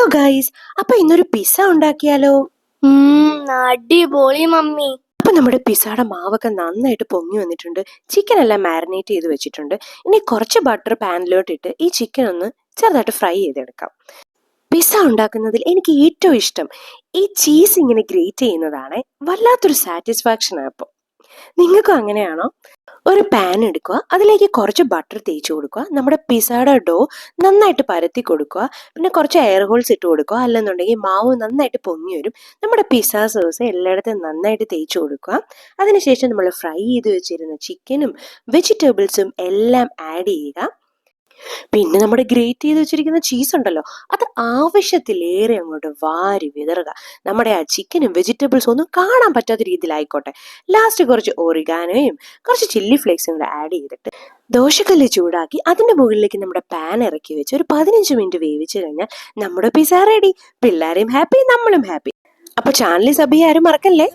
Hello guys, അപ്പൊ ഇന്നൊരു pizza ഉണ്ടാക്കിയാലോ? അടിപൊളി മമ്മി. അപ്പൊ നമ്മുടെ പിസ്സയുടെ മാവൊക്കെ നന്നായിട്ട് പൊങ്ങി വന്നിട്ടുണ്ട്. ചിക്കൻ എല്ലാം മാരിനേറ്റ് ചെയ്ത് വെച്ചിട്ടുണ്ട്. ഇനി കുറച്ച് ബട്ടർ പാനിലോട്ട് ഇട്ട് ഈ ചിക്കൻ ഒന്ന് ചെറുതായിട്ട് ഫ്രൈ ചെയ്തെടുക്കാം. പിസ്സ ഉണ്ടാക്കുന്നതിൽ എനിക്ക് ഏറ്റവും ഇഷ്ടം ഈ ചീസ് ഇങ്ങനെ ഗ്രേറ്റ് ചെയ്യുന്നതാണ്. വല്ലാത്തൊരു സാറ്റിസ്ഫാക്ഷൻ ആണ്. അപ്പോൾ നിങ്ങൾക്കും അങ്ങനെയാണോ? ഒരു പാൻ എടുക്കുക, അതിലേക്ക് കുറച്ച് ബട്ടർ തേച്ച് കൊടുക്കുക, നമ്മുടെ പിസ്സയുടെ ഡോ നന്നായിട്ട് പരത്തി കൊടുക്കുക, പിന്നെ കുറച്ച് എയർ ഹോൾസ് ഇട്ട് കൊടുക്കുക. അല്ലെന്നുണ്ടെങ്കിൽ മാവ് നന്നായിട്ട് പൊങ്ങി വരും. നമ്മുടെ പിസ്സ സോസ് എല്ലായിടത്തും നന്നായിട്ട് തേച്ച് കൊടുക്കുക. അതിനുശേഷം നമ്മൾ ഫ്രൈ ചെയ്ത് വെച്ചിരുന്ന ചിക്കനും വെജിറ്റബിൾസും എല്ലാം ആഡ് ചെയ്യുക. പിന്നെ നമ്മുടെ ഗ്രേറ്റ് ചെയ്ത് വെച്ചിരിക്കുന്ന ചീസ് ഉണ്ടല്ലോ, അത് ആവശ്യത്തിലേറെ അങ്ങോട്ട് വാരി വിതറുക. നമ്മുടെ ആ ചിക്കനും വെജിറ്റബിൾസും ഒന്നും കാണാൻ പറ്റാത്ത രീതിയിലായിക്കോട്ടെ. ലാസ്റ്റ് കുറച്ച് ഒറിഗാനോയും കുറച്ച് ചില്ലി ഫ്ലേക്സും കൂടെ ആഡ് ചെയ്തിട്ട് ദോശക്കല്ല് ചൂടാക്കി അതിന്റെ മുകളിലേക്ക് നമ്മുടെ പാൻ ഇറക്കി വെച്ച് ഒരു 15 മിനിറ്റ് വേവിച്ചു കഴിഞ്ഞാൽ നമ്മുടെ പിസ്സ റെഡി. പിള്ളേരെയും ഹാപ്പി, നമ്മളും ഹാപ്പി. അപ്പൊ ചാനൽ സബ് ചെയ്യാൻ ആരും മറക്കല്ലേ.